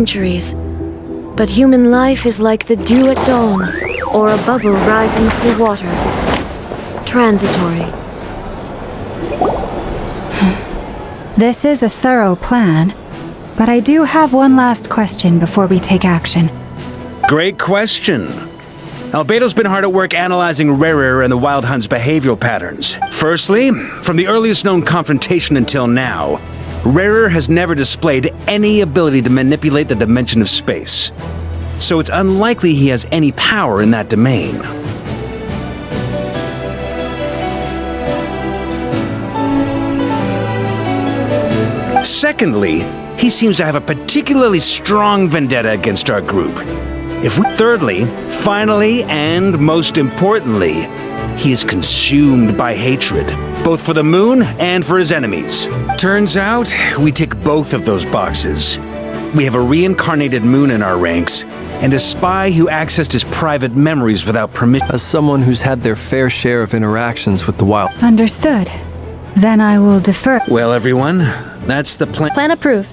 centuries. But human life is like the dew at dawn, or a bubble rising through water. Transitory. This is a thorough plan, but I do have one last question before we take action. Great question. Albedo's been hard at work analyzing Rarer and the Wild Hunt's behavioral patterns. Firstly, from the earliest known confrontation until now, Rarer has never displayed any ability to manipulate the dimension of space. So it's unlikely he has any power in that domain. Secondly, he seems to have a particularly strong vendetta against our group. Thirdly, finally, and most importantly, he is consumed by hatred, both for the moon and for his enemies. Turns out, we tick both of those boxes. We have a reincarnated moon in our ranks, and a spy who accessed his private memories without permission. As someone who's had their fair share of interactions with the Wild. Understood. Then I will defer. Well, everyone, that's the plan. Plan approved.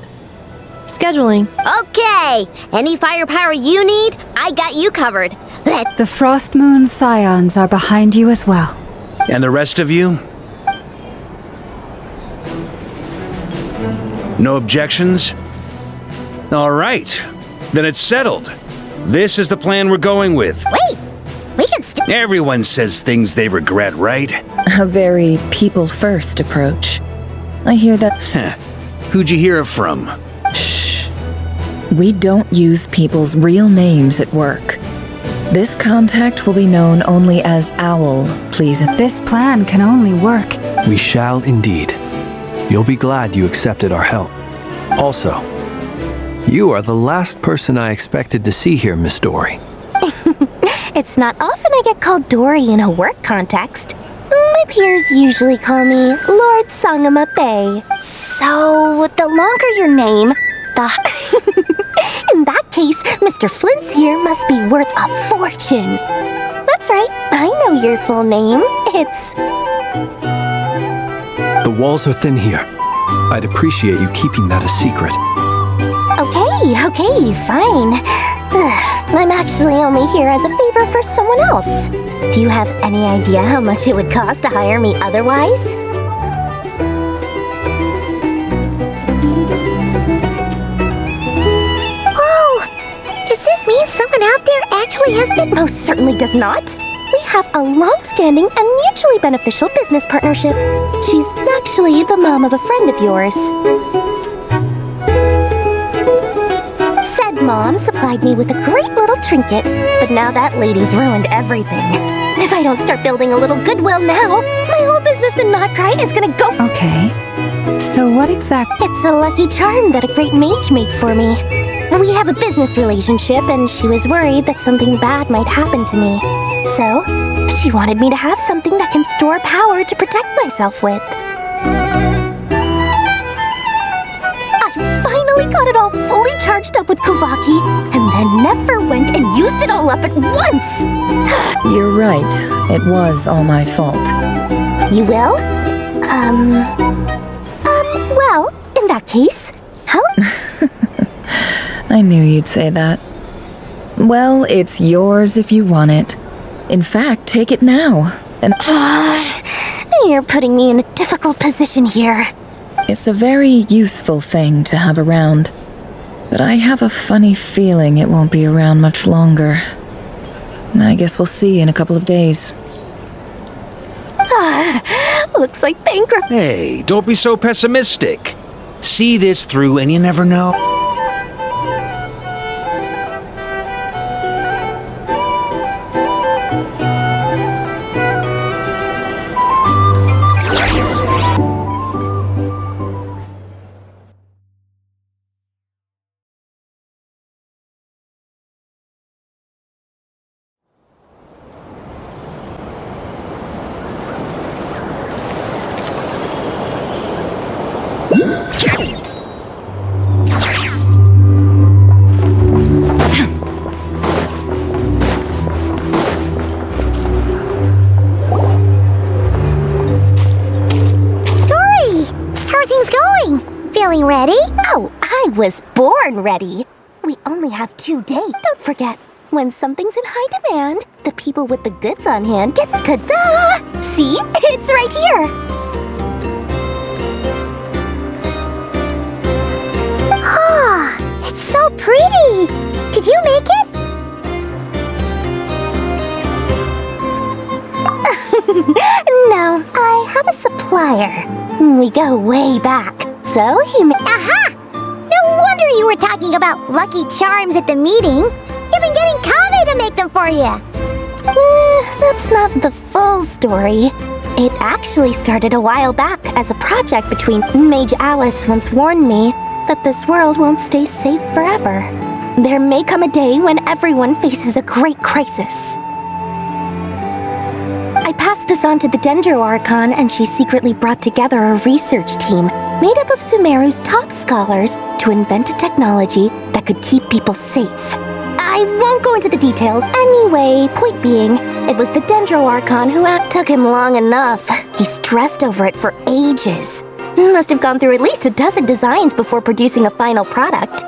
Scheduling. Okay! Any firepower you need, I got you covered. The Frost Moon Scions are behind you as well. And the rest of you? No objections? All right. Then it's settled. This is the plan we're going with. Wait! We can still— Everyone says things they regret, right? A very people-first approach. I hear that. Who'd you hear it from? Shh. We don't use people's real names at work. This contact will be known only as Owl, please. This plan can only work. We shall indeed. You'll be glad you accepted our help. Also, you are the last person I expected to see here, Miss Dory. It's not often I get called Dory in a work context. My peers usually call me Lord Sangama Bay. So, the longer your name, in that case, Mr. Flint's here must be worth a fortune. That's right, I know your full name. It's... The walls are thin here. I'd appreciate you keeping that a secret. Okay, fine. I'm actually only here as a favor for someone else. Do you have any idea how much it would cost to hire me otherwise? Oh! Does this mean someone out there actually has been— Most certainly does not. We have a long-standing and mutually beneficial business partnership. She's actually the mom of a friend of yours. Said mom supplied me with a great little trinket, but now that lady's ruined everything. If I don't start building a little goodwill now, my whole business in Notcry is gonna go— Okay. So what exactly— It's a lucky charm that a great mage made for me. We have a business relationship, and she was worried that something bad might happen to me. So, she wanted me to have something that can store power to protect myself with. I finally got it all fully charged up with Kovaki, and then never went and used it all up at once! You're right. It was all my fault. You will? Well, in that case, how— I knew you'd say that. Well, it's yours if you want it. In fact, take it now. And you're putting me in a difficult position here. it's a very useful thing to have around. But I have a funny feeling it won't be around much longer. I guess we'll see in a couple of days. Looks like bankrupt— Hey, don't be so pessimistic. See this through and you never know. Ready? Oh, I was born ready. We only have 2 days. Don't forget, when something's in high demand, the people with the goods on hand get ta-da! See? It's right here! Ah, it's so pretty! Did you make it? No, I have a supplier. We go way back, so he Aha! No wonder you were talking about Lucky Charms at the meeting. You've been getting Kave to make them for you. That's not the full story. It actually started a while back as a project between Mage Alice once warned me that this world won't stay safe forever. There may come a day when everyone faces a great crisis. I passed this on to the Dendro Archon, and she secretly brought together a research team made up of Sumeru's top scholars to invent a technology that could keep people safe. I won't go into the details. Anyway, point being, it was the Dendro Archon who took him long enough. He stressed over it for ages. Must have gone through at least a dozen designs before producing a final product.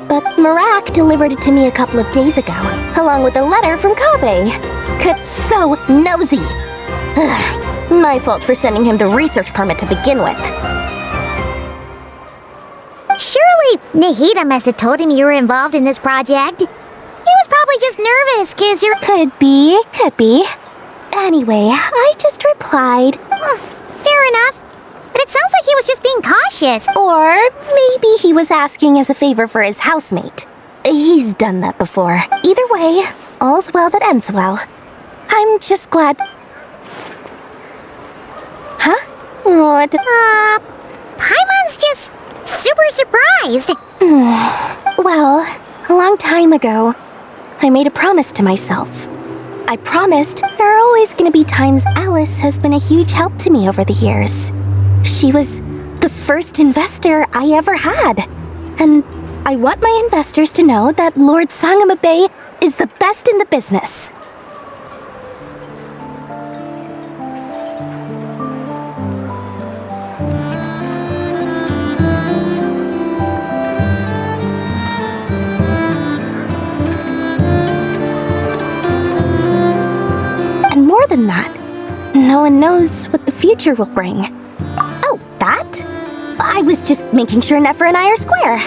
But Marak delivered it to me a couple of days ago, along with a letter from Kave. So nosy. My fault for sending him the research permit to begin with. Surely Nahida must have told him you were involved in this project. He was probably just nervous because you're... Could be. Anyway, I just replied. Fair enough. But it sounds like he was just being cautious. Or maybe he was asking as a favor for his housemate. He's done that before. Either way, all's well that ends well. I'm just glad... Huh? What? Paimon's just super surprised. Well, a long time ago, I made a promise to myself. I promised there are always going to be times Alice has been a huge help to me over the years. She was the first investor I ever had. And I want my investors to know that Lord Sangamabe is the best in the business. And more than that, no one knows what the future will bring. Oh, that? I was just making sure Nefer and I are square.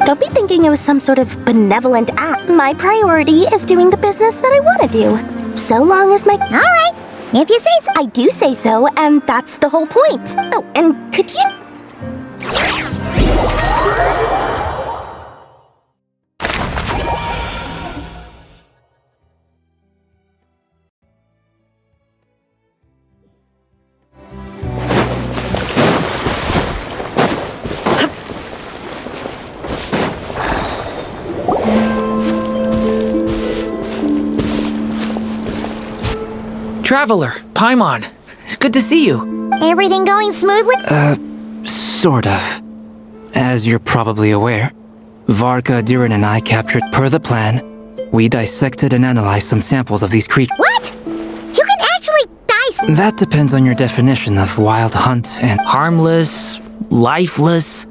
Don't be thinking it was some sort of benevolent act. My priority is doing the business that I want to do. So long as my... All right, if you say so. I do say so, and that's the whole point. Oh, and could you... Traveler, Paimon, it's good to see you. Everything going smoothly? Sort of. As you're probably aware, Varka, Diren, and I captured per the plan. We dissected and analyzed some samples of these creatures. What? You can actually dissect? That depends on your definition of wild hunt and... Harmless, lifeless.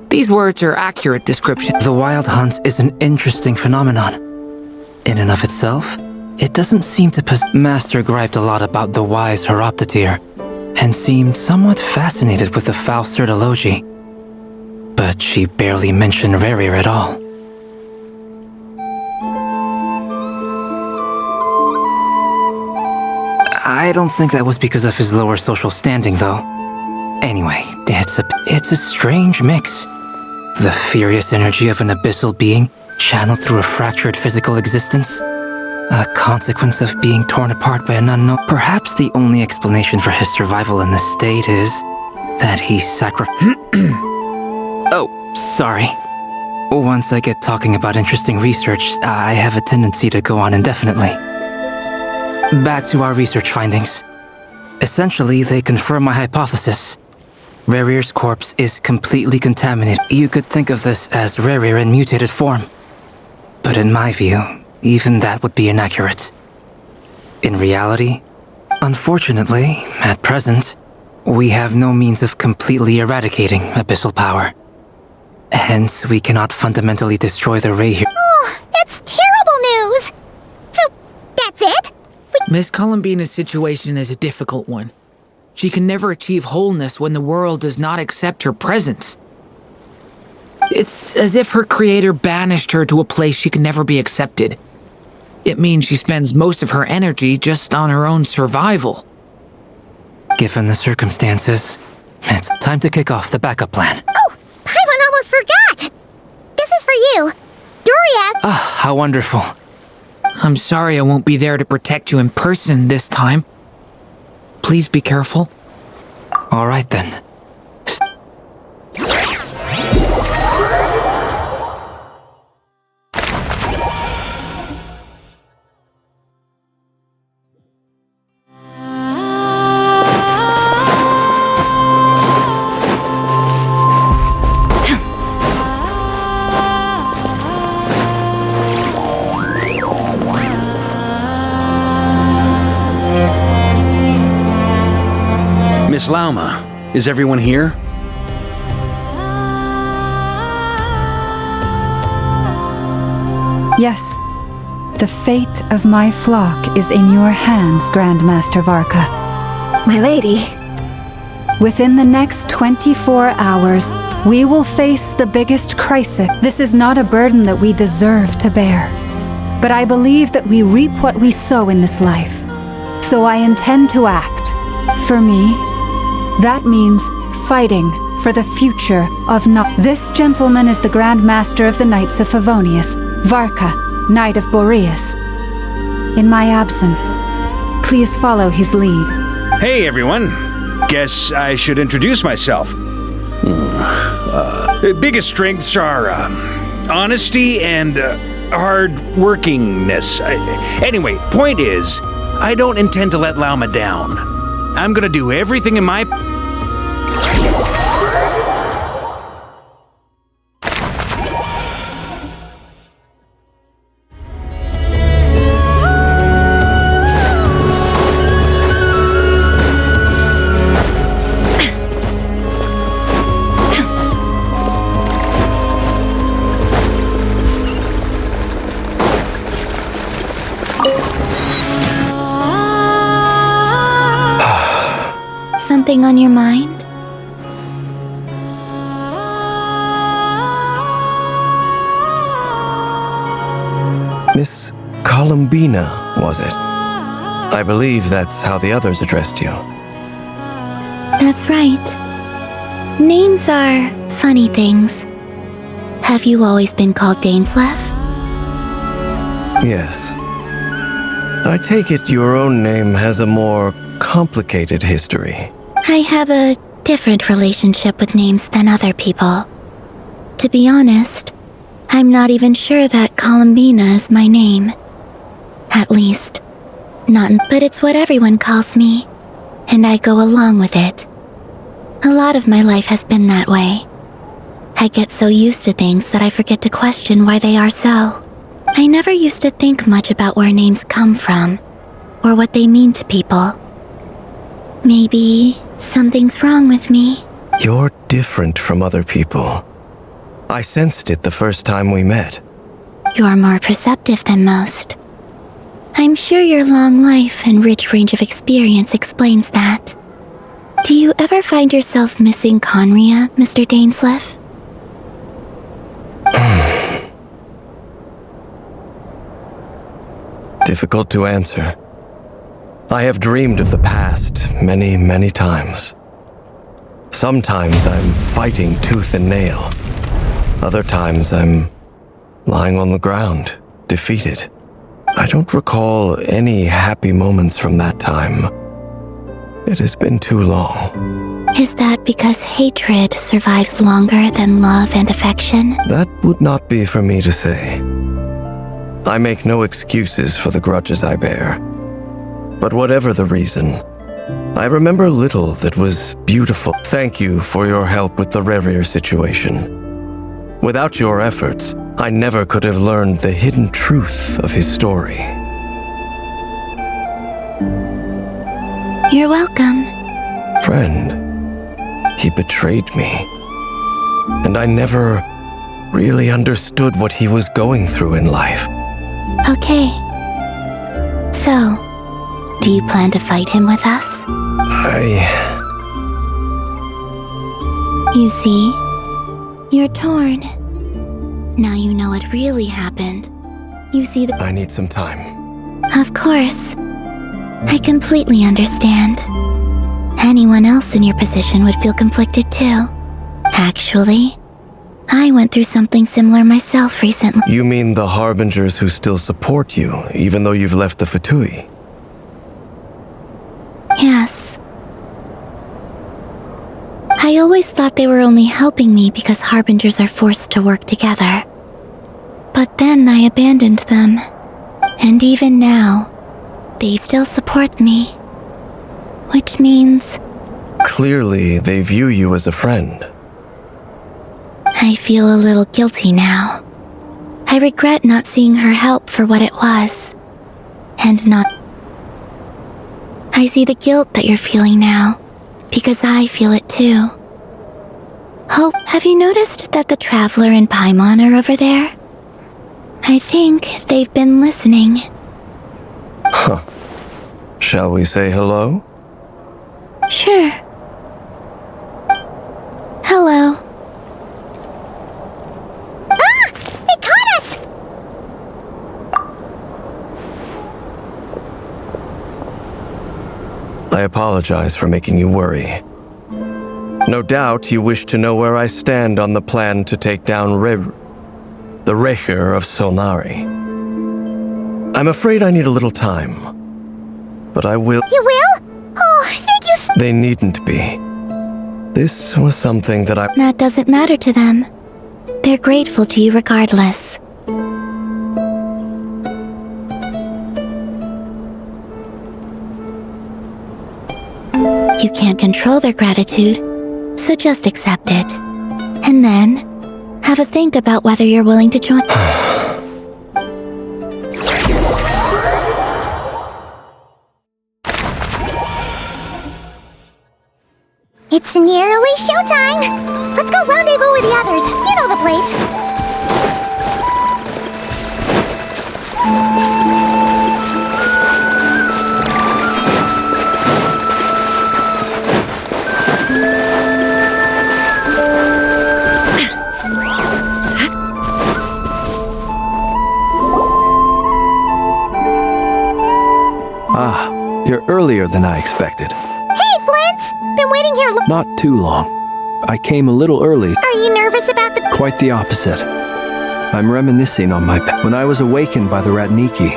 These words are accurate descriptions. The wild hunt is an interesting phenomenon. In and of itself, it doesn't seem to Master griped a lot about the wise Horoptotire, and seemed somewhat fascinated with the Faust Certology. But she barely mentioned Rerir at all. I don't think that was because of his lower social standing, though. Anyway, it's a strange mix. The furious energy of an abyssal being channeled through a fractured physical existence. A consequence of being torn apart by an unknown. Perhaps the only explanation for his survival in this state is that he Oh, sorry. Once I get talking about interesting research, I have a tendency to go on indefinitely. Back to our research findings. Essentially, they confirm my hypothesis. Rerir's corpse is completely contaminated. You could think of this as Rerir in mutated form. But in my view, even that would be inaccurate. In reality, unfortunately, at present, we have no means of completely eradicating abyssal power. Hence, we cannot fundamentally destroy the ray here. Oh, that's terrible news! So, that's it? Miss Columbina's situation is a difficult one. She can never achieve wholeness when the world does not accept her presence. It's as if her creator banished her to a place she can never be accepted. It means she spends most of her energy just on her own survival. Given the circumstances, it's time to kick off the backup plan. Oh, Paimon almost forgot! This is for you. Doria! Ah, how wonderful. I'm sorry I won't be there to protect you in person this time. Please be careful. All right then. Miss Lauma, is everyone here? Yes. The fate of my flock is in your hands, Grandmaster Varka. My lady. Within the next 24 hours, we will face the biggest crisis. This is not a burden that we deserve to bear. But I believe that we reap what we sow in this life. So I intend to act. For me, that means fighting for the future of This gentleman is the Grand Master of the Knights of Favonius, Varka, Knight of Boreas. In my absence, please follow his lead. Hey, everyone. Guess I should introduce myself. Biggest strengths are honesty and hard-workingness. Anyway, point is, I don't intend to let Lauma down. I'm gonna do everything in my... Something on your mind? Miss Columbina, was it? I believe that's how the others addressed you. That's right. Names are funny things. Have you always been called Dainsleff? Yes. I take it your own name has a more complicated history. I have a different relationship with names than other people. To be honest, I'm not even sure that Columbina is my name. At least, but it's what everyone calls me, and I go along with it. A lot of my life has been that way. I get so used to things that I forget to question why they are so. I never used to think much about where names come from, or what they mean to people. Maybe something's wrong with me. You're different from other people. I sensed it the first time we met. You're more perceptive than most. I'm sure your long life and rich range of experience explains that. Do you ever find yourself missing Conria, Mr. Dainsleff? Difficult to answer. I have dreamed of the past many, many times. Sometimes I'm fighting tooth and nail. Other times I'm lying on the ground, defeated. I don't recall any happy moments from that time. It has been too long. Is that because hatred survives longer than love and affection? That would not be for me to say. I make no excuses for the grudges I bear. But whatever the reason, I remember little that was beautiful. Thank you for your help with the Rerir situation. Without your efforts, I never could have learned the hidden truth of his story. You're welcome. Friend, he betrayed me. And I never really understood what he was going through in life. Okay. So, do you plan to fight him with us? You see, you're torn. Now you know what really happened. You see I need some time. Of course. I completely understand. Anyone else in your position would feel conflicted too. Actually, I went through something similar myself recently. You mean the Harbingers who still support you, even though you've left the Fatui? Yes. I always thought they were only helping me because Harbingers are forced to work together. But then I abandoned them. And even now, they still support me. Which means... Clearly, they view you as a friend. I feel a little guilty now. I regret not seeing her help for what it was. And not... I see the guilt that you're feeling now, because I feel it too. Hope, have you noticed that the Traveler and Paimon are over there? I think they've been listening. Huh. Shall we say hello? Sure. Hello. Ah! They caught us! I apologize for making you worry. No doubt you wish to know where I stand on the plan to take down the Recher of Solnari. I'm afraid I need a little time, but I will. You will? Oh, thank you They needn't be. This was something that I... That doesn't matter to them. They're grateful to you regardless. You can't control their gratitude, so just accept it. And then, have a think about whether you're willing to join. It's nearly showtime! Let's go rendezvous with the others. You know the place. Ah, you're earlier than I expected. Hey, Flint's! Been waiting here Not too long. I came a little early. Are you nervous about the... Quite the opposite. I'm reminiscing on my when I was awakened by the Ratniki.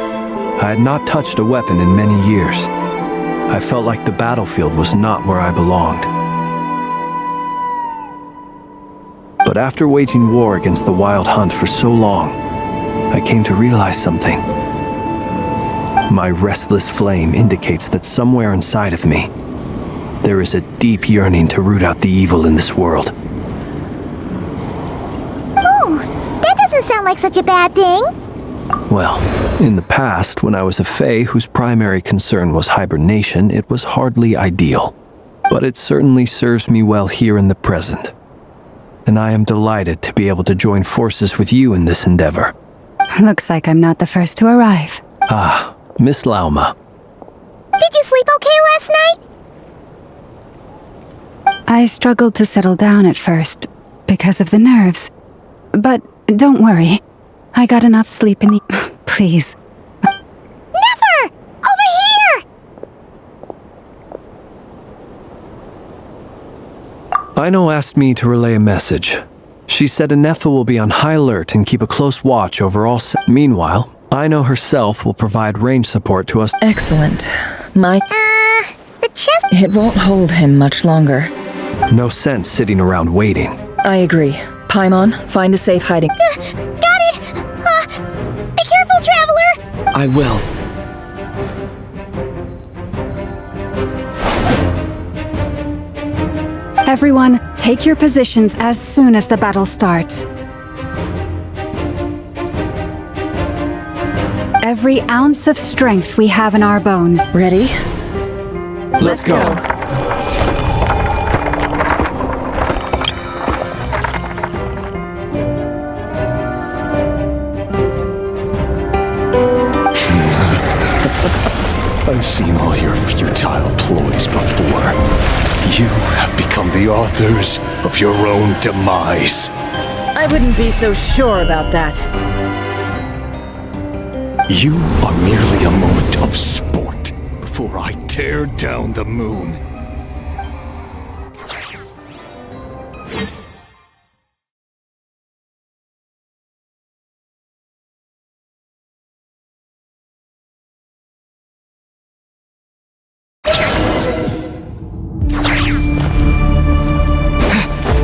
I had not touched a weapon in many years. I felt like the battlefield was not where I belonged. But after waging war against the Wild Hunt for so long, I came to realize something. My restless flame indicates that somewhere inside of me, there is a deep yearning to root out the evil in this world. Oh, that doesn't sound like such a bad thing. Well, in the past, when I was a Fae whose primary concern was hibernation, it was hardly ideal. But it certainly serves me well here in the present. And I am delighted to be able to join forces with you in this endeavor. Looks like I'm not the first to arrive. Ah, Miss Lauma. Did you sleep okay last night? I struggled to settle down at first because of the nerves. But don't worry. I got enough sleep in the... Please. Never! Over here! Aino asked me to relay a message. She said Anefa will be on high alert and keep a close watch over all... Meanwhile, Aino herself will provide range support to us. Excellent. The chest... It won't hold him much longer. No sense sitting around waiting. I agree. Paimon, find a safe hiding. Got it! Be careful, Traveler! I will. Everyone, take your positions as soon as the battle starts. Every ounce of strength we have in our bones. Ready? Let's go. I've seen all your futile ploys before. You have become the authors of your own demise. I wouldn't be so sure about that. You are merely a moment of sport before I tear down the moon.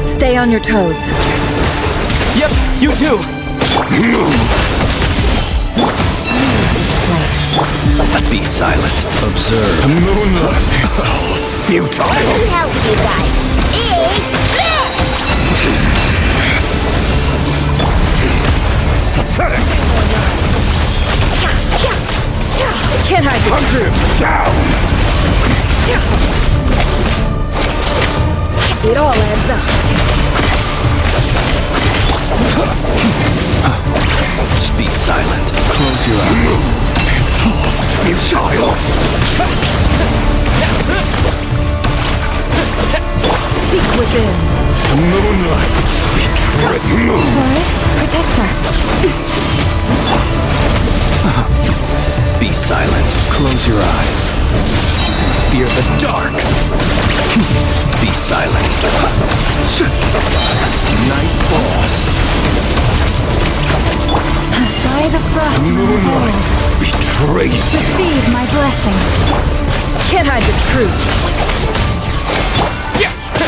Stay on your toes. Yep, you too. Be silent. Observe. Moonlight. It's all futile. Let me help you guys. Pathetic. Can't hide the Hunt him down. It all adds up. Just be silent. Close your eyes. Futile. Seek within. Moonlight. Betray moon. Forest, protect us. Be silent. Close your eyes. Fear the dark. Be silent. Night falls. By the frost Moonlight betrays you. receive my blessing. Can't hide the truth.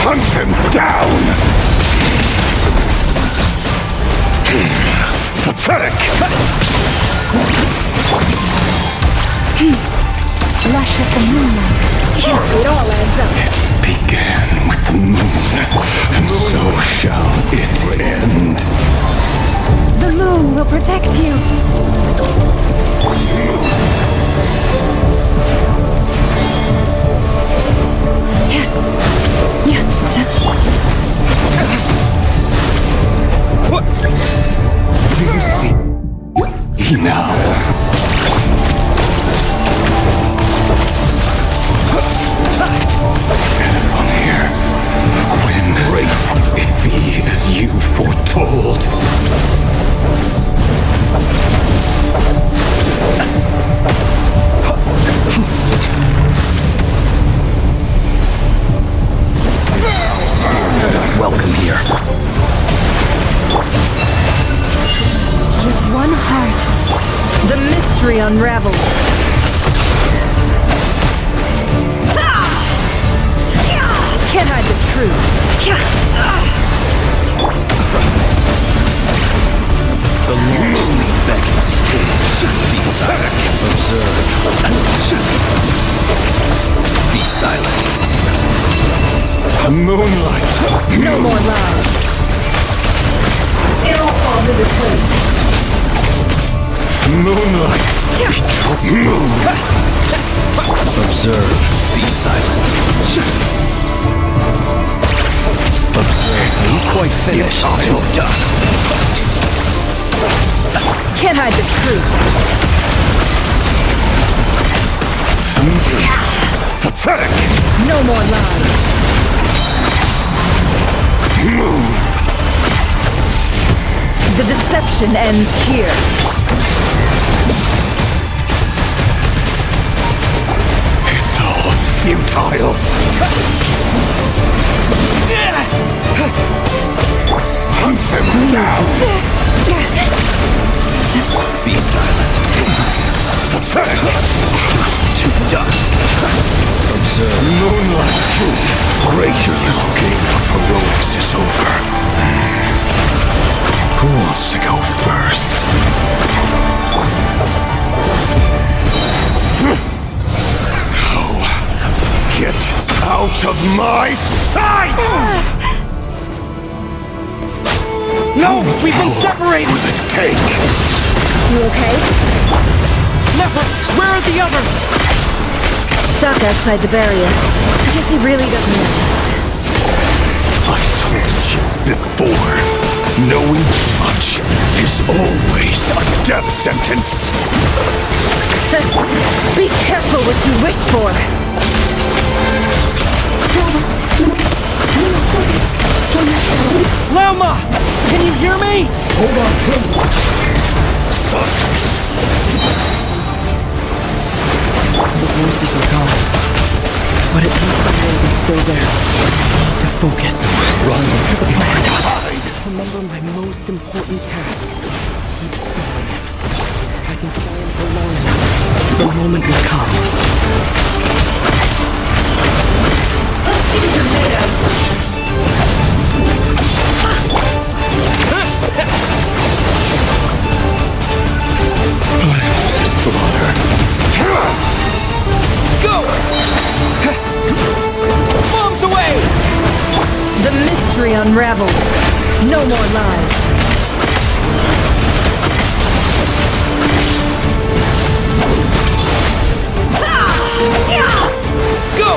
Hunt him down. Pathetic. Lush as the moonlight. It all adds up. Began with the moon, and so shall it end. The moon will protect you. What do you see now? From here, when great will it be as you foretold? Welcome here. With one heart. The mystery unravels. Can't hide the truth. The long sleep beckons. Be silent. Observe. Be silent. Moonlight. No more lies. It all falls into place. Moonlight. Moon. Observe. Be silent. Observe. Are you quite finished? To dust. Can't hide the truth. Pathetic. No more lies. Move. The deception ends here. It's all futile. Hunt them down. Be silent. Pathetic. To dust. Observe. Moonlight. Great, your little game of heroics is over. Who wants to go first? No. Get out of my sight! No, we've been separated. Will it take? You okay? Netflix, where are the others? Stuck outside the barrier. I guess he really doesn't notice. I told you before, knowing too much is always a death sentence. Be careful what you wish for. Lama! Can you hear me? Hold on. Silence. The voices are gone. But at least the world is still there. I need to focus. Run to the plan. Hide. Remember my most important task. Keep stalling him. If I can stall him for long enough, the moment will come. Plans to slaughter. Go! Bombs away! The mystery unravels. No more lies. Go!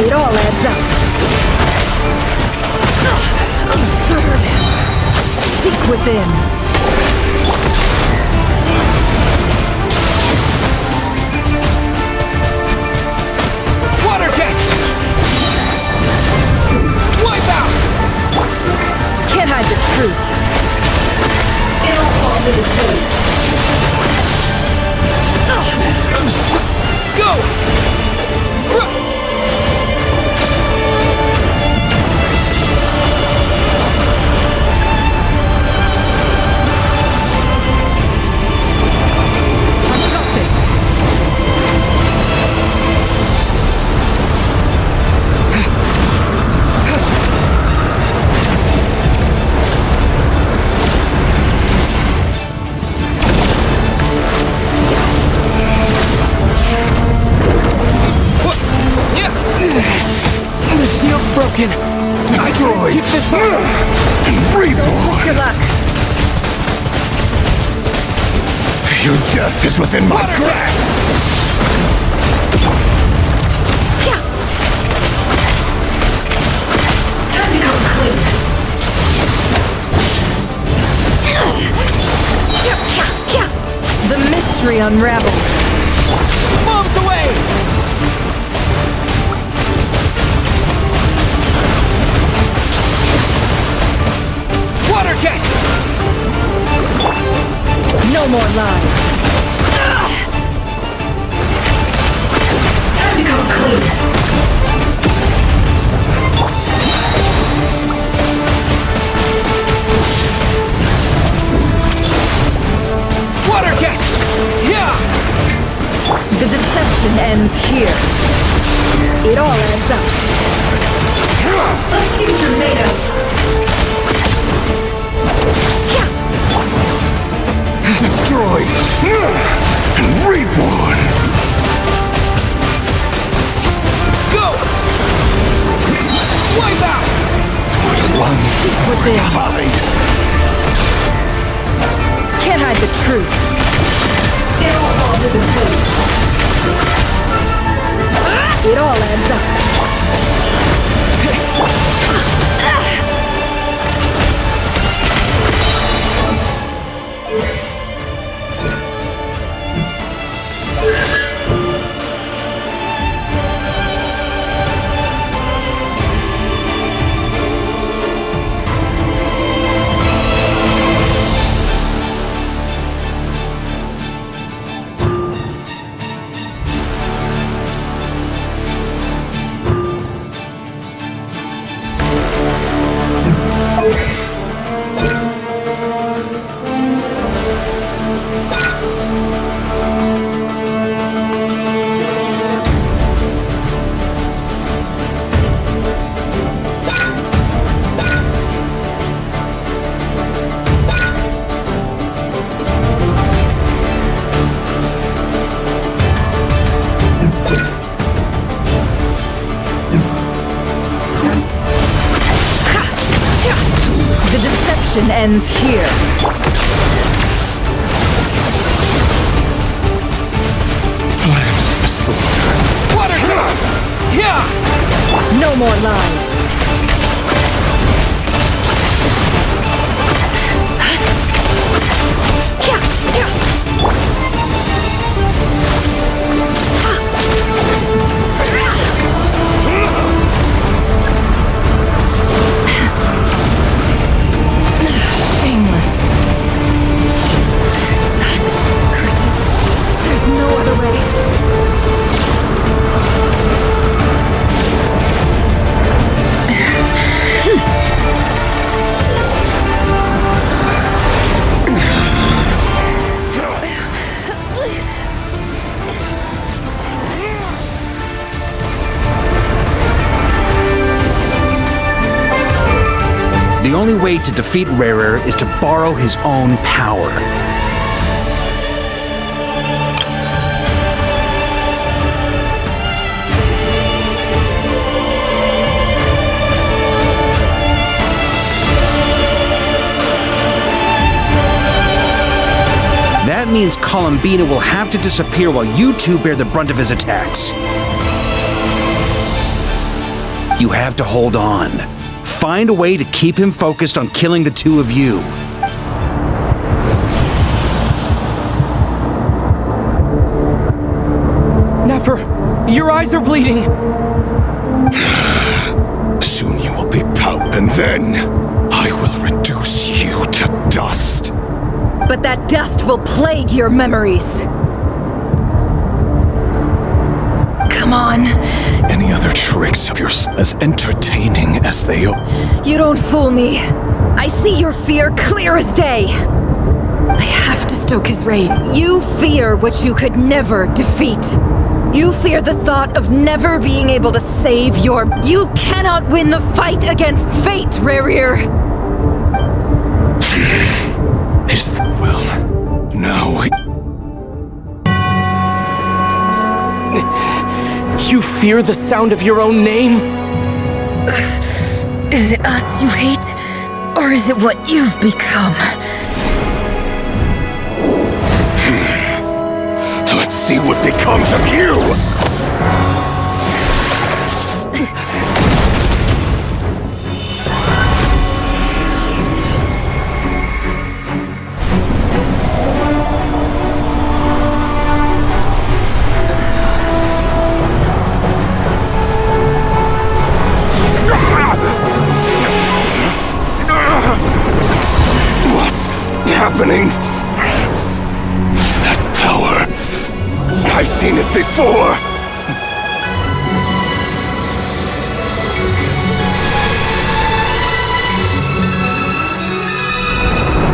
It all adds up. Absurd. Seek within. Water jet! Wipe out! Can't hide the truth. It'll fall into place. Go! I've got this. The shield's broken. Destroyed. Keep this up. Reborn. Good luck. Your death is within my grasp. Time to come clean. The mystery unravels. Bombs away! Water jet! No more lies. Time to come clean. Water jet! Yeah! The deception ends here. It all adds up. Let's see what you're made of. Destroyed. And reborn. Go! Wipe out! One. Within. Hide. Can't hide the truth. It all falls into place. It all adds up. mission ends here. Plans to slaughter. Water jet! Yeah! No more lies. the only way to defeat Rarer is to borrow his own power. That means Columbina will have to disappear while you two bear the brunt of his attacks. You have to hold on. Find a way to keep him focused on killing the two of you. Nefer, your eyes are bleeding. Soon you will be powder, and then I will reduce you to dust. But that dust will plague your memories. Come on. Any other tricks of yours as entertaining as they are? You don't fool me. I see your fear clear as day. I have to stoke his rage. You fear what you could never defeat. You fear the thought of never being able to save your... You cannot win the fight against fate, Rarir. Is the will. Now You fear the sound of your own name? Is it us you hate? Or is it what you've become? Let's see what becomes of you! Happening? That power. I've seen it before.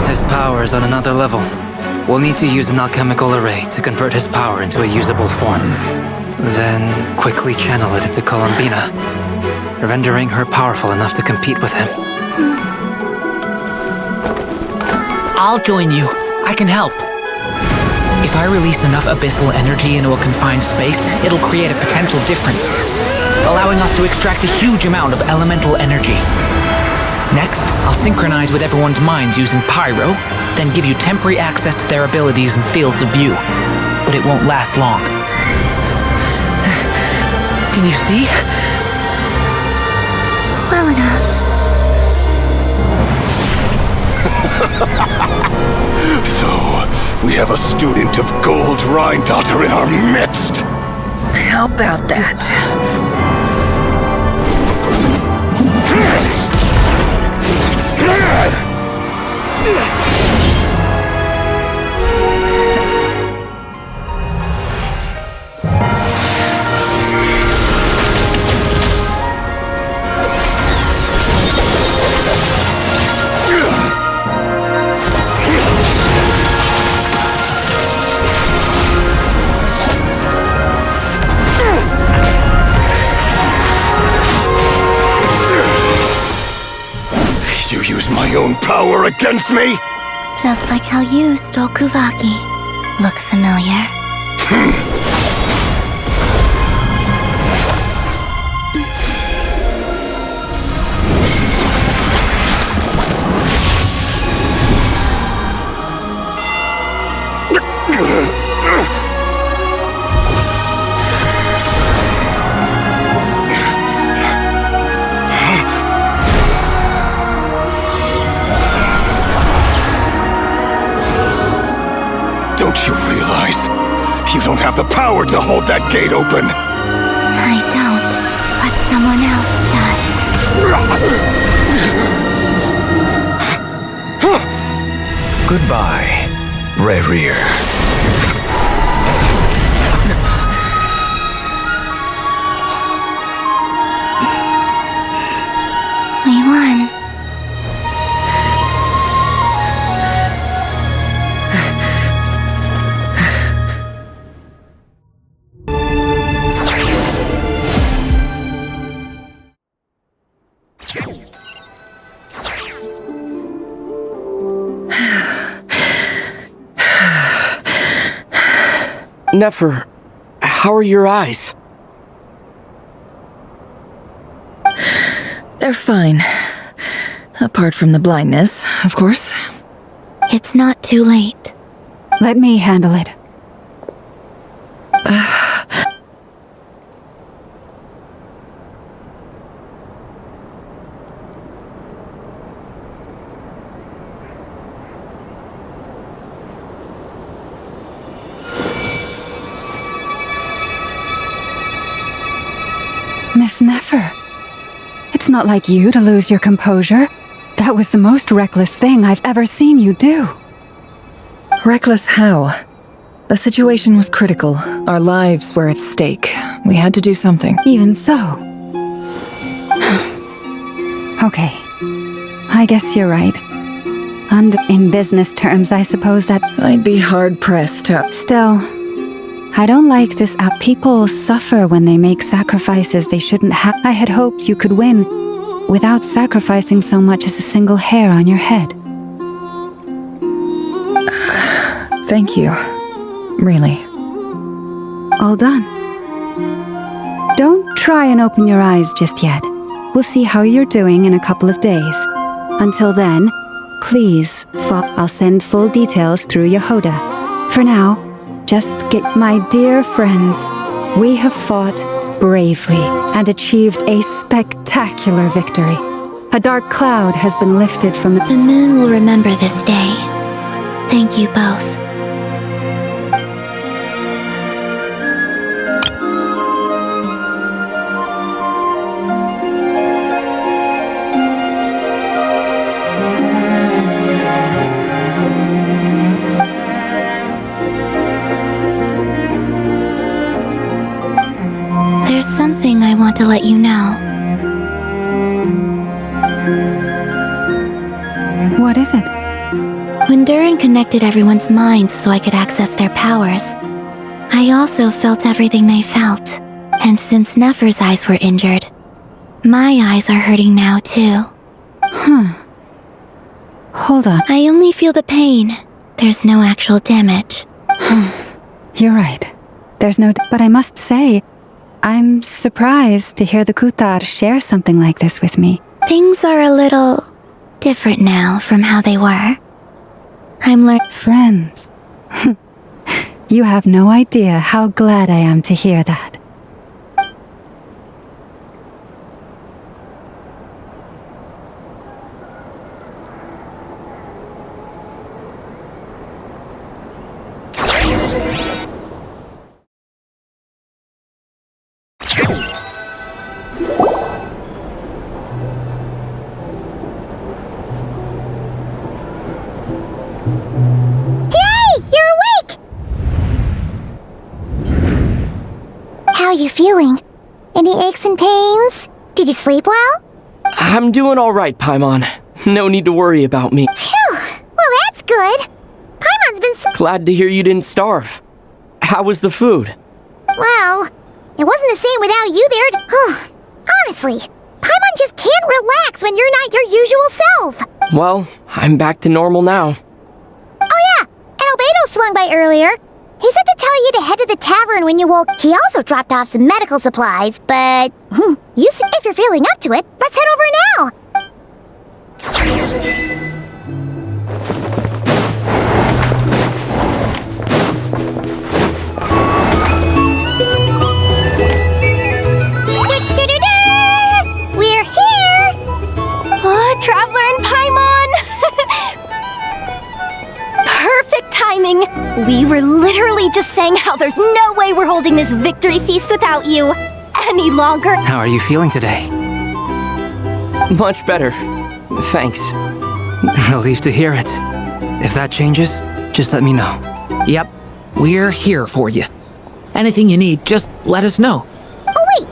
His power is on another level. We'll need to use an alchemical array to convert his power into a usable form. Then quickly channel it into Columbina, rendering her powerful enough to compete with him. I'll join you. I can help. If I release enough abyssal energy into a confined space, it'll create a potential difference, allowing us to extract a huge amount of elemental energy. Next, I'll synchronize with everyone's minds using Pyro, then give you temporary access to their abilities and fields of view. But it won't last long. Can you see? Well enough. So, we have a student of Gold Rhine-Daughter in our midst. How about that? You use my own power against me? Just like how you stole Kuvaki. Look familiar? Don't you realize? You don't have the power to hold that gate open! I don't, but someone else does. Goodbye, Rarir. We won. Nefer, how are your eyes? They're fine. Apart from the blindness, of course. It's not too late. Let me handle it. Miss Nefer, it's not like you to lose your composure. That was the most reckless thing I've ever seen you do. Reckless how? The situation was critical. Our lives were at stake. We had to do something. Even so. Okay. I guess you're right. And in business terms, I suppose that... I'd be hard-pressed to... Still, I don't like this out. People suffer when they make sacrifices they shouldn't have. I had hoped you could win without sacrificing so much as a single hair on your head. Thank you. Really. All done. Don't try and open your eyes just yet. We'll see how you're doing in a couple of days. Until then, please, I'll send full details through Yehoda. For now, just get my dear friends. We have fought bravely and achieved a spectacular victory. A dark cloud has been lifted from The moon will remember this day. Thank you both. There's something I want to let you know. What is it? When Durin connected everyone's minds so I could access their powers, I also felt everything they felt. And since Nefer's eyes were injured, my eyes are hurting now too. Hold on. I only feel the pain. There's no actual damage. You're right. There's no... But I must say, I'm surprised to hear the Kutar share something like this with me. Things are a little different now from how they were. I'm learning. Friends. You have no idea how glad I am to hear that. How are you feeling? Any aches and pains? Did you sleep well? I'm doing all right, Paimon. No need to worry about me. Phew! Well, that's good. Paimon's been Glad to hear you didn't starve. How was the food? Well, it wasn't the same without you there. Honestly, Paimon just can't relax when you're not your usual self. Well, I'm back to normal now. Oh yeah, and Albedo swung by earlier. He said to tell you to head to the tavern when you woke. He also dropped off some medical supplies, but if you're feeling up to it, let's head over now. We're here! Oh, Traveler and Paimon! Perfect timing! We were literally just saying how there's no way we're holding this victory feast without you any longer. How are you feeling today? Much better. Thanks. Relieved to hear it. If that changes, just let me know. Yep, we're here for you. Anything you need, just let us know. Oh wait,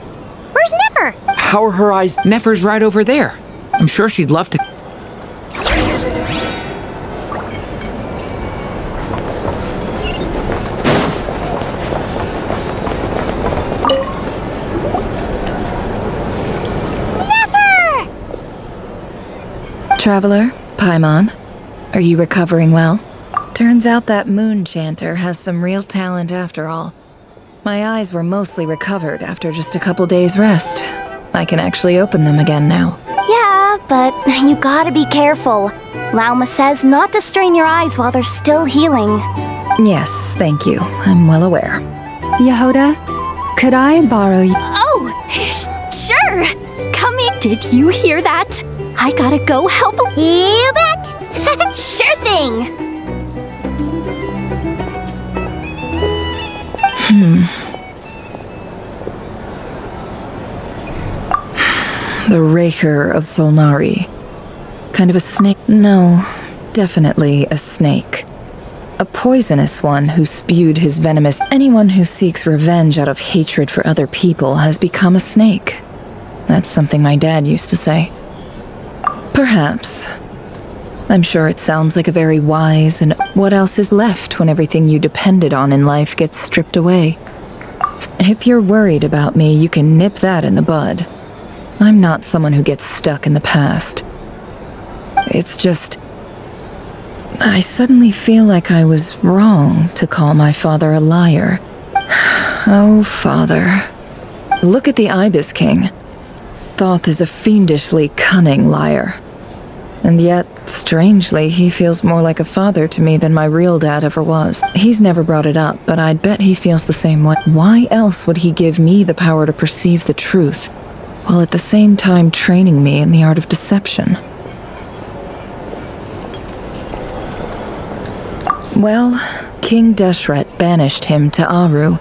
where's Nefer? How are her eyes? Nefer's right over there. I'm sure she'd love to... Traveler, Paimon, are you recovering well? Turns out that moon chanter has some real talent after all. My eyes were mostly recovered after just a couple days' rest. I can actually open them again now. Yeah, but you gotta be careful. Lauma says not to strain your eyes while they're still healing. Yes, thank you. I'm well aware. Yehoda, could I borrow you? Oh, sure. Come in. Did you hear that? I gotta go help. You bet. Sure thing. The Raker of Solnari. Kind of a snake? No, definitely a snake. A poisonous one who spewed his venomous. Anyone who seeks revenge out of hatred for other people has become a snake. That's something my dad used to say. Perhaps. I'm sure it sounds like a very wise and what else is left when everything you depended on in life gets stripped away? If you're worried about me, you can nip that in the bud. I'm not someone who gets stuck in the past. It's just... I suddenly feel like I was wrong to call my father a liar. Oh, father. Look at the Ibis King. Thoth is a fiendishly cunning liar. And yet, strangely, he feels more like a father to me than my real dad ever was. He's never brought it up, but I'd bet he feels the same way. Why else would he give me the power to perceive the truth, while at the same time training me in the art of deception? Well, King Deshret banished him to Aru,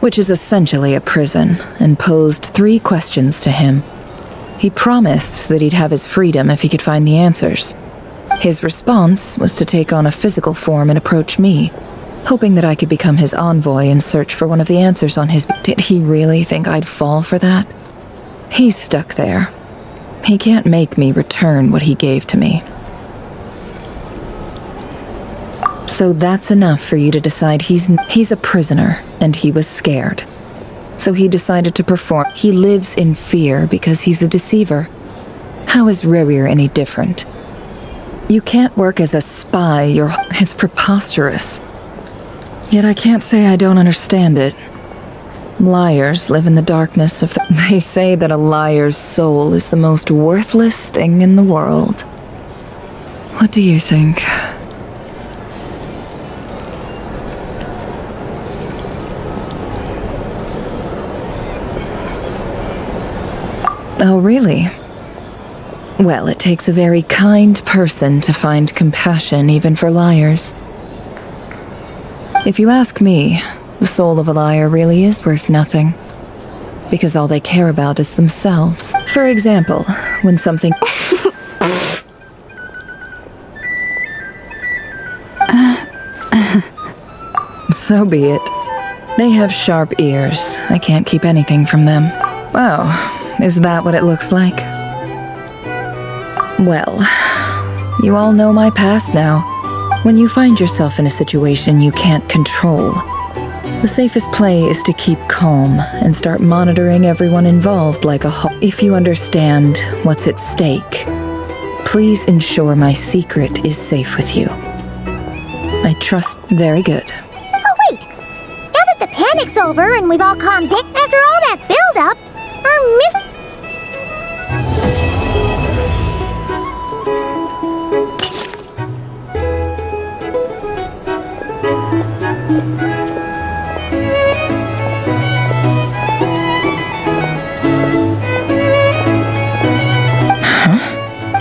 which is essentially a prison, and posed 3 questions to him. He promised that he'd have his freedom if he could find the answers. His response was to take on a physical form and approach me, hoping that I could become his envoy and search for one of the answers on his... Did he really think I'd fall for that? He's stuck there. He can't make me return what he gave to me. So that's enough for you to decide he's a prisoner, and he was scared. So he decided to perform. He lives in fear because he's a deceiver. How is Rerir any different? You can't work as a spy, it's preposterous. Yet I can't say I don't understand it. Liars live in the darkness of the... They say that a liar's soul is the most worthless thing in the world. What do you think? Oh, really? Well, it takes a very kind person to find compassion even for liars. If you ask me, the soul of a liar really is worth nothing. Because all they care about is themselves. For example, when something... So be it. They have sharp ears. I can't keep anything from them. Oh. Is that what it looks like? Well, you all know my past now. When you find yourself in a situation you can't control, the safest play is to keep calm and start monitoring everyone involved like a hawk. If you understand what's at stake, please ensure my secret is safe with you. I trust. Very good. Oh, wait! Now that the panic's over and we've all calmed down, after all that build-up, our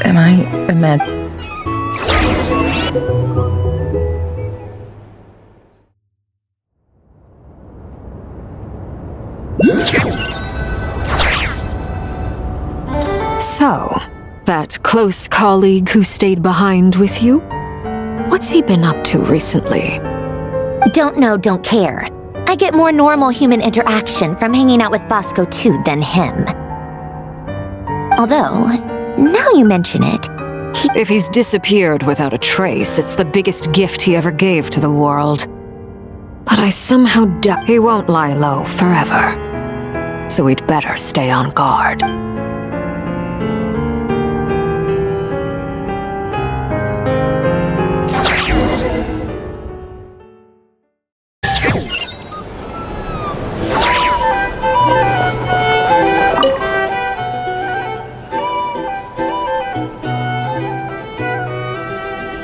Am I So, that close colleague who stayed behind with you? What's he been up to recently? Don't know, don't care. I get more normal human interaction from hanging out with Bosco too than him. Although, now you mention it, If he's disappeared without a trace, it's the biggest gift he ever gave to the world. But I somehow doubt he won't lie low forever. So we'd better stay on guard.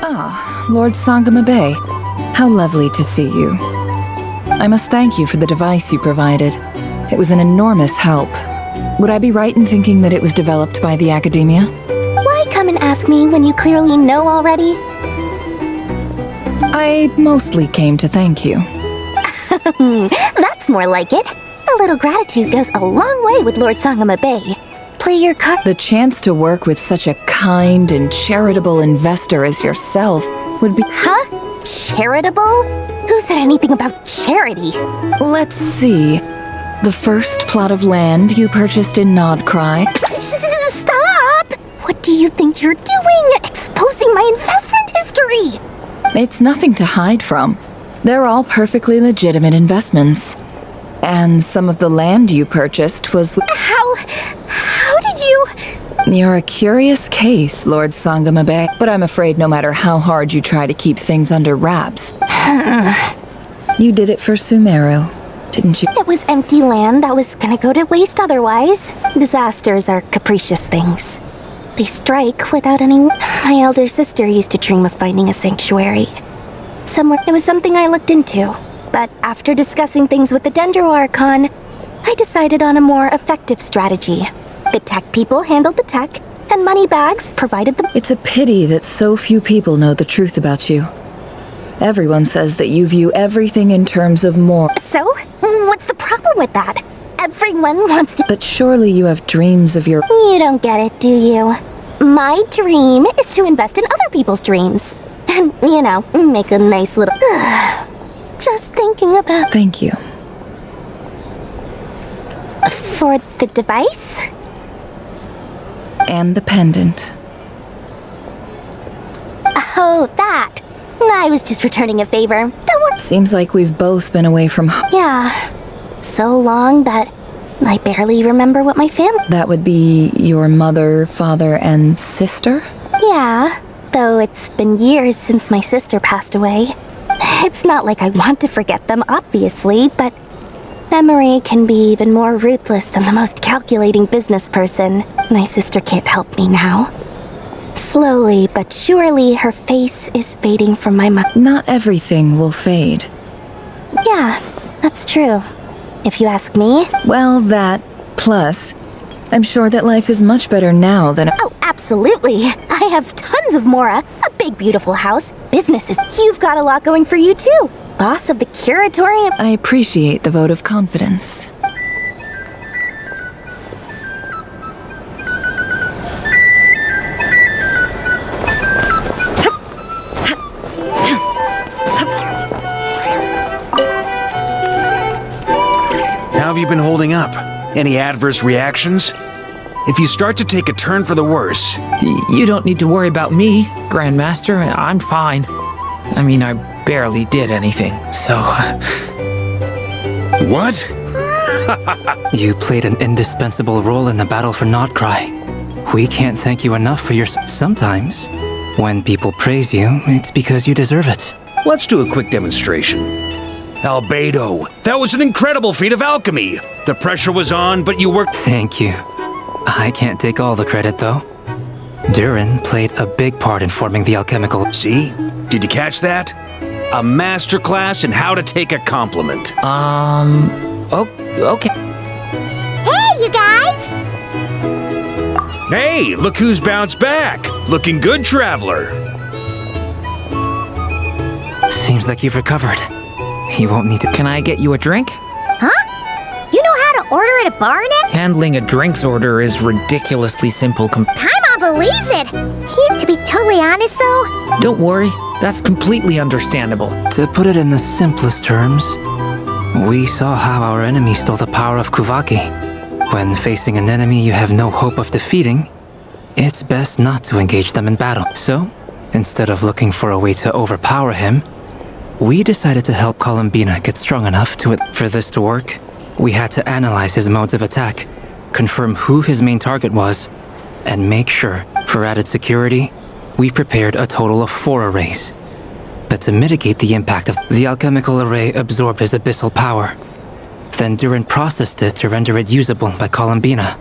Ah, Lord Sangama Bay. How lovely to see you. I must thank you for the device you provided. It was an enormous help. Would I be right in thinking that it was developed by the Academia? Why come and ask me when you clearly know already? I mostly came to thank you. That's more like it. A little gratitude goes a long way with Lord Sangama Bay. Play your card. The chance to work with such a kind and charitable investor as yourself would be— Huh? Charitable? Who said anything about charity? Let's see. The first plot of land you purchased in Nodcry. Stop! What do you think you're doing? Exposing my investment history! It's nothing to hide from. They're all perfectly legitimate investments. And some of the land you purchased was— How did you— You're a curious case, Lord Sangama Bay, but I'm afraid no matter how hard you try to keep things under wraps, you did it for Sumeru, didn't you? It was empty land that was gonna go to waste otherwise. Disasters are capricious things. They strike without any— My elder sister used to dream of finding a sanctuary. Somewhere. It was something I looked into. But after discussing things with the Dendro Archon, I decided on a more effective strategy. The tech people handled the tech, and Moneybags provided the— It's a pity that so few people know the truth about you. Everyone says that you view everything in terms of more. So? What's the problem with that? Everyone wants to— But surely you have dreams of your— You don't get it, do you? My dream is to invest in other people's dreams. And, you know, make a nice little— Just thinking about— Thank you. For the device? And the pendant. Oh, that. I was just returning a favor. Don't worry. Seems like we've both been away from home. Yeah. So long that I barely remember what my family— That would be your mother, father, and sister? Yeah, though it's been years since my sister passed away. It's not like I want to forget them, obviously, but memory can be even more ruthless than the most calculating business person. My sister can't help me now. Slowly but surely, her face is fading from my mind. Not everything will fade. Yeah, that's true. If you ask me. Well, that, plus, I'm sure that life is much better now than— Oh, absolutely. I have tons of Mora, a big beautiful house, businesses. You've got a lot going for you too. Boss of the curatorium. I appreciate the vote of confidence. How have you been holding up? Any adverse reactions? If you start to take a turn for the worse... You don't need to worry about me, Grandmaster. I'm fine. I mean, I barely did anything, so... What? You played an indispensable role in the battle for Nodcry. We can't thank you enough for your... Sometimes, when people praise you, it's because you deserve it. Let's do a quick demonstration. Albedo, that was an incredible feat of alchemy! The pressure was on, but you worked— Thank you. I can't take all the credit, though. Durin played a big part in forming the alchemical— See? Did you catch that? A masterclass in how to take a compliment. Oh, okay. Hey, you guys! Hey, look who's bounced back! Looking good, Traveler! Seems like you've recovered. You won't need to— Can I get you a drink? Huh? You know how to order at a bar now? Handling a drinks order is ridiculously simple Paimon believes it! To be totally honest, though... Don't worry, that's completely understandable. To put it in the simplest terms, we saw how our enemy stole the power of Kuvaki. When facing an enemy you have no hope of defeating, it's best not to engage them in battle. So, instead of looking for a way to overpower him, we decided to help Columbina get strong enough to it. For this to work, we had to analyze his modes of attack, confirm who his main target was, and make sure, for added security, we prepared a total of 4 arrays. But to mitigate the impact of the alchemical array absorbed his abyssal power, then Durin processed it to render it usable by Columbina.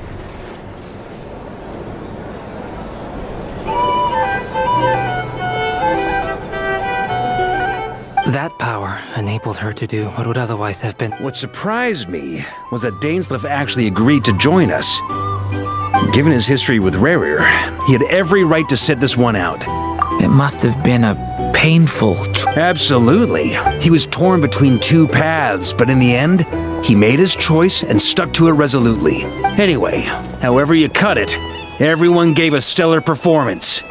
That power enabled her to do what would otherwise have been. What surprised me was that Dainsleif actually agreed to join us. Given his history with Rerir, he had every right to sit this one out. It must have been a painful Absolutely. He was torn between two paths, but in the end, he made his choice and stuck to it resolutely. Anyway, however you cut it, everyone gave a stellar performance.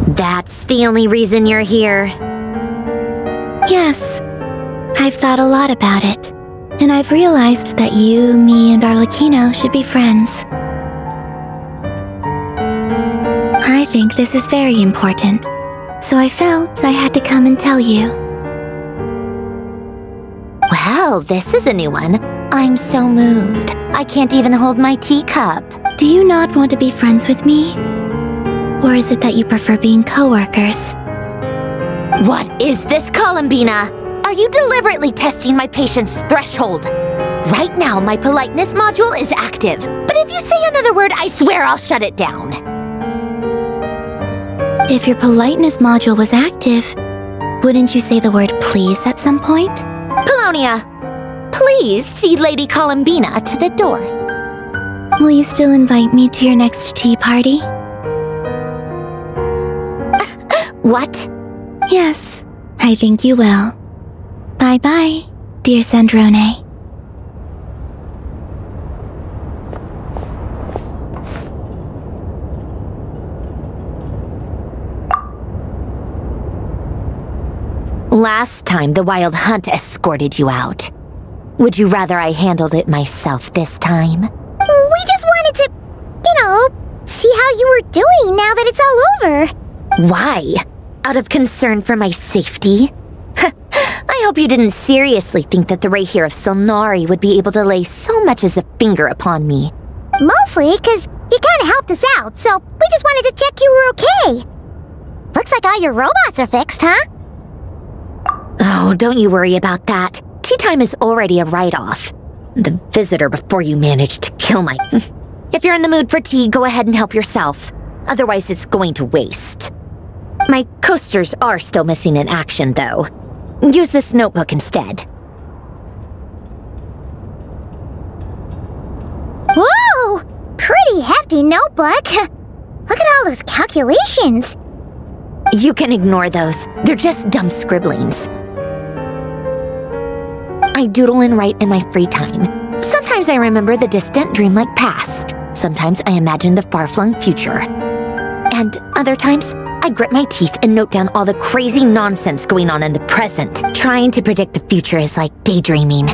That's the only reason you're here. Yes. I've thought a lot about it. And I've realized that you, me, and Arlecchino should be friends. I think this is very important. So I felt I had to come and tell you. Well, this is a new one. I'm so moved. I can't even hold my teacup. Do you not want to be friends with me? Or is it that you prefer being co-workers? What is this, Columbina? Are you deliberately testing my patience threshold? Right now, my politeness module is active. But if you say another word, I swear I'll shut it down. If your politeness module was active, wouldn't you say the word please at some point? Polonia, please see Lady Columbina to the door. Will you still invite me to your next tea party? What? Yes, I think you will. Bye-bye, dear Sandrone. Last time the Wild Hunt escorted you out. Would you rather I handled it myself this time? We just wanted to, see how you were doing now that it's all over. Why? Out of concern for my safety? I hope you didn't seriously think that the Reihir of Solnari would be able to lay so much as a finger upon me. Mostly because you kind of helped us out, so we just wanted to check you were okay. Looks like all your robots are fixed, huh? Oh, don't you worry about that. Tea time is already a write-off. The visitor before you managed to kill my... If you're in the mood for tea, go ahead and help yourself. Otherwise, it's going to waste. My coasters are still missing in action, though. Use this notebook instead. Whoa! Pretty hefty notebook. Look at all those calculations. You can ignore those. They're just dumb scribblings. I doodle and write in my free time. Sometimes I remember the distant dreamlike past. Sometimes I imagine the far-flung future. And other times, I grit my teeth and note down all the crazy nonsense going on in the present. Trying to predict the future is like daydreaming.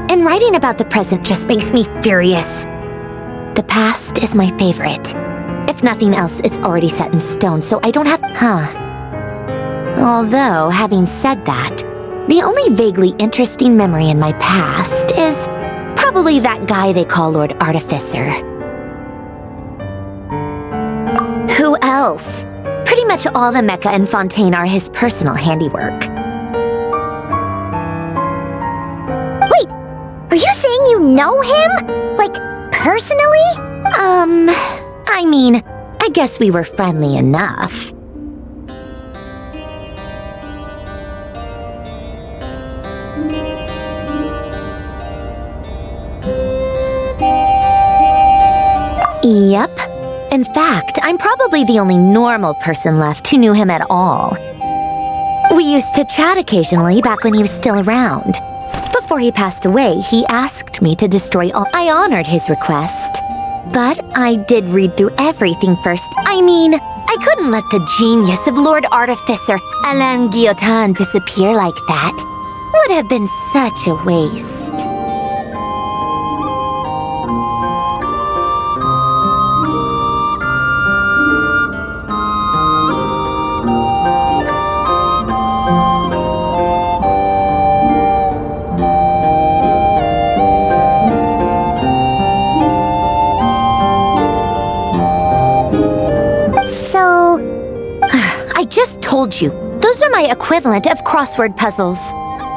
And writing about the present just makes me furious. The past is my favorite. If nothing else, it's already set in stone, so I don't have... Although, having said that, the only vaguely interesting memory in my past is probably that guy they call Lord Artificer. Who else? Pretty much all the mecha and Fontaine are his personal handiwork. Wait, are you saying you know him? Like, personally? I mean, I guess we were friendly enough. Yep. In fact, I'm probably the only normal person left who knew him at all. We used to chat occasionally back when he was still around. Before he passed away, he asked me to destroy all. I honored his request. But I did read through everything first. I mean, I couldn't let the genius of Lord Artificer Alain Guillotin disappear like that. Would have been such a waste. I just told you, those are my equivalent of crossword puzzles.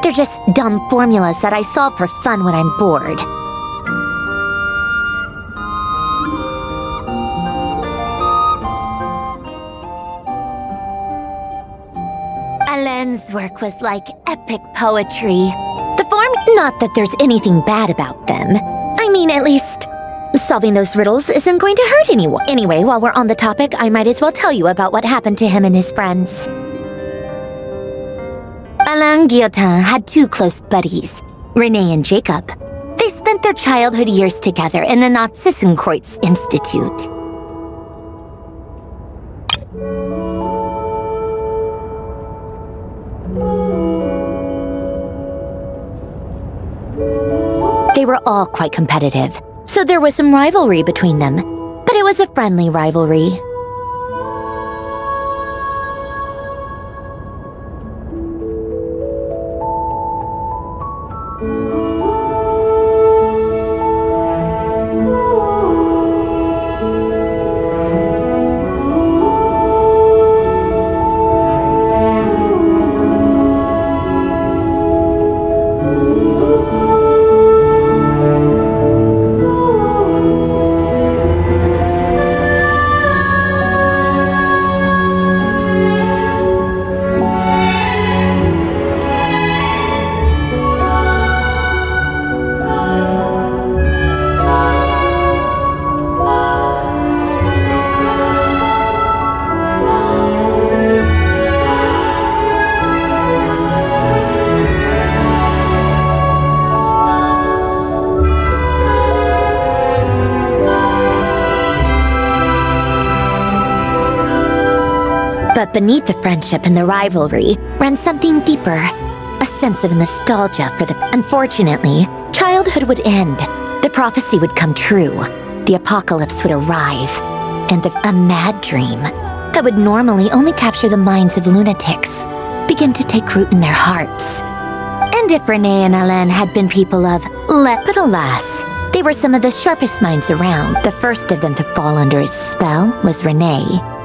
They're just dumb formulas that I solve for fun when I'm bored. Alain's work was like epic poetry. The form, not that there's anything bad about them. I mean, at least, solving those riddles isn't going to hurt anyone. Anyway, while we're on the topic, I might as well tell you about what happened to him and his friends. Alain Guillotin had two close buddies, René and Jacob. They spent their childhood years together in the Narzissenkreuz Institute. They were all quite competitive, so there was some rivalry between them, but it was a friendly rivalry. But beneath the friendship and the rivalry ran something deeper, a sense of nostalgia for the... Unfortunately, childhood would end, the prophecy would come true, the apocalypse would arrive, and a mad dream that would normally only capture the minds of lunatics begin to take root in their hearts. And if René and Alain had been people of but alas, they were some of the sharpest minds around. The first of them to fall under its spell was René.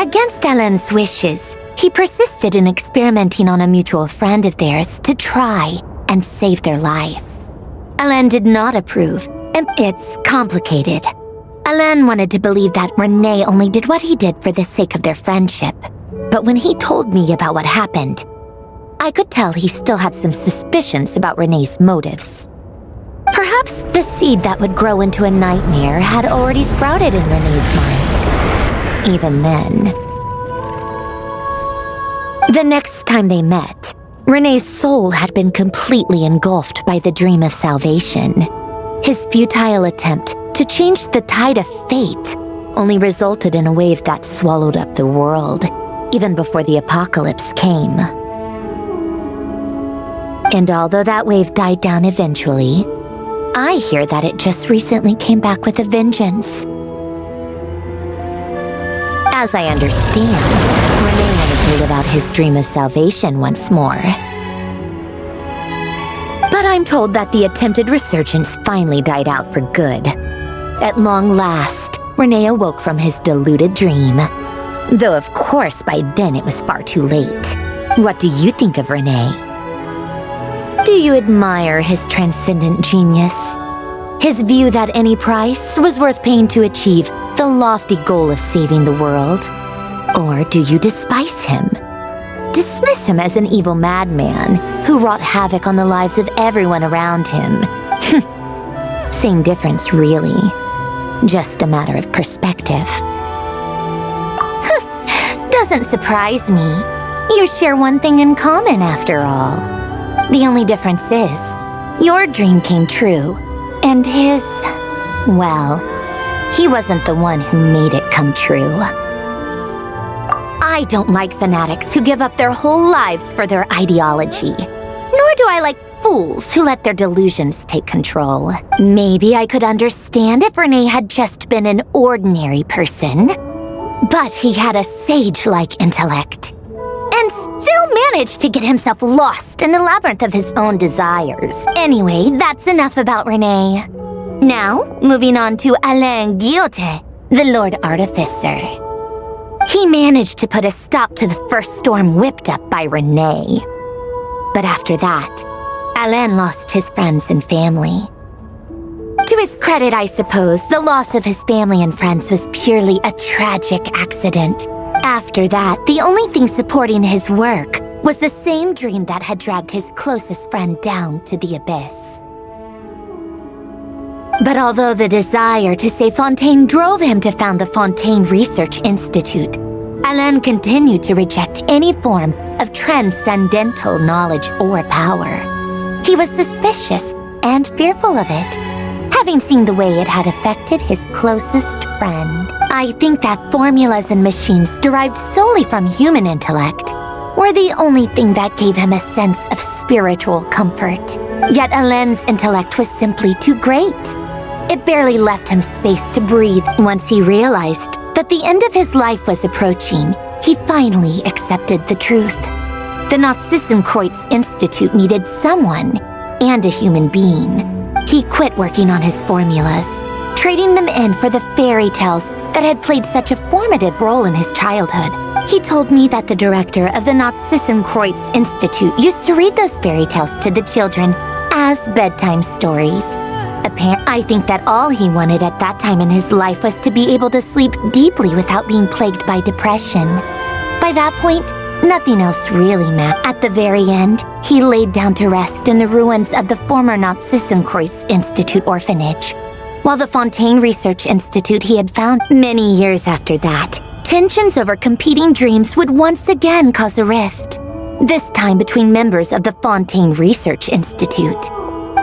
Against Alain's wishes, he persisted in experimenting on a mutual friend of theirs to try and save their life. Alain did not approve, and it's complicated. Alain wanted to believe that René only did what he did for the sake of their friendship. But when he told me about what happened, I could tell he still had some suspicions about René's motives. Perhaps the seed that would grow into a nightmare had already sprouted in René's mind. Even then. The next time they met, René's soul had been completely engulfed by the dream of salvation. His futile attempt to change the tide of fate only resulted in a wave that swallowed up the world, even before the apocalypse came. And although that wave died down eventually, I hear that it just recently came back with a vengeance. As I understand, René wanted to live out his dream of salvation once more. But I'm told that the attempted resurgence finally died out for good. At long last, René awoke from his deluded dream. Though of course by then it was far too late. What do you think of René? Do you admire his transcendent genius? His view that any price was worth paying to achieve the lofty goal of saving the world? Or do you despise him? Dismiss him as an evil madman who wrought havoc on the lives of everyone around him? Same difference, really. Just a matter of perspective. Doesn't surprise me. You share one thing in common, after all. The only difference is, your dream came true, and his, well, he wasn't the one who made it come true. I don't like fanatics who give up their whole lives for their ideology. Nor do I like fools who let their delusions take control. Maybe I could understand if René had just been an ordinary person. But he had a sage-like intellect. And still managed to get himself lost in the labyrinth of his own desires. Anyway, that's enough about René. Now, moving on to Alain Guillotin, the Lord Artificer. He managed to put a stop to the first storm whipped up by Renee. But after that, Alain lost his friends and family. To his credit, I suppose, the loss of his family and friends was purely a tragic accident. After that, the only thing supporting his work was the same dream that had dragged his closest friend down to the abyss. But although the desire to save Fontaine drove him to found the Fontaine Research Institute, Alain continued to reject any form of transcendental knowledge or power. He was suspicious and fearful of it, having seen the way it had affected his closest friend. I think that formulas and machines derived solely from human intellect were the only thing that gave him a sense of spiritual comfort. Yet Alain's intellect was simply too great. It barely left him space to breathe. Once he realized that the end of his life was approaching, he finally accepted the truth. The Nazissenkreuz Institute needed someone, and a human being. He quit working on his formulas, trading them in for the fairy tales that had played such a formative role in his childhood. He told me that the director of the Nazissenkreuz Institute used to read those fairy tales to the children as bedtime stories. I think that all he wanted at that time in his life was to be able to sleep deeply without being plagued by depression. By that point, nothing else really mattered. At the very end, he laid down to rest in the ruins of the former Nazissenkreuz Institute orphanage, while the Fontaine Research Institute he had found. Many years after that, tensions over competing dreams would once again cause a rift, this time between members of the Fontaine Research Institute.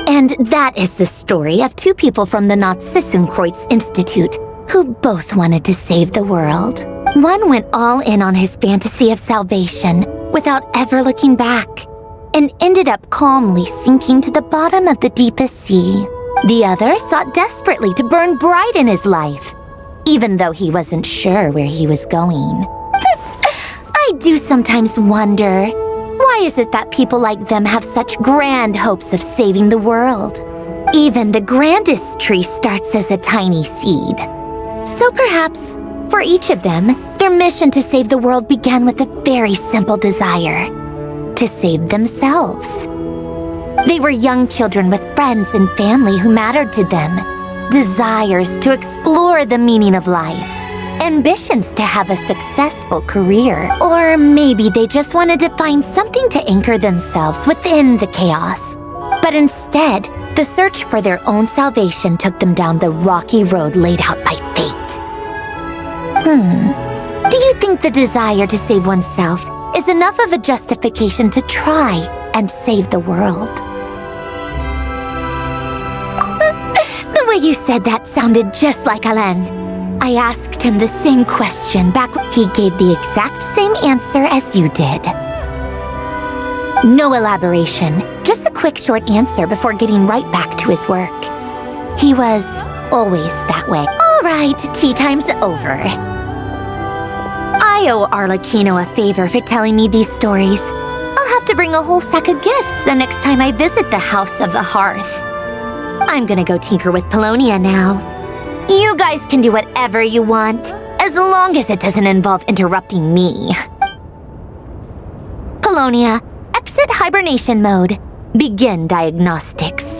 And that is the story of two people from the Nazissenkreuz Institute who both wanted to save the world. One went all in on his fantasy of salvation without ever looking back, and ended up calmly sinking to the bottom of the deepest sea. The other sought desperately to burn bright in his life, even though he wasn't sure where he was going. I do sometimes wonder, why is it that people like them have such grand hopes of saving the world? Even the grandest tree starts as a tiny seed. So perhaps, for each of them, their mission to save the world began with a very simple desire: to save themselves. They were young children with friends and family who mattered to them, desires to explore the meaning of life, ambitions to have a successful career. Or maybe they just wanted to find something to anchor themselves within the chaos. But instead, the search for their own salvation took them down the rocky road laid out by fate. Do you think the desire to save oneself is enough of a justification to try and save the world? The way you said that sounded just like Alain. I asked him the same question back when he gave the exact same answer as you did. No elaboration, just a quick short answer before getting right back to his work. He was always that way. All right, tea time's over. I owe Arlecchino a favor for telling me these stories. I'll have to bring a whole sack of gifts the next time I visit the House of the Hearth. I'm gonna go tinker with Polonia now. You guys can do whatever you want, as long as it doesn't involve interrupting me. Polonia, exit hibernation mode. Begin diagnostics.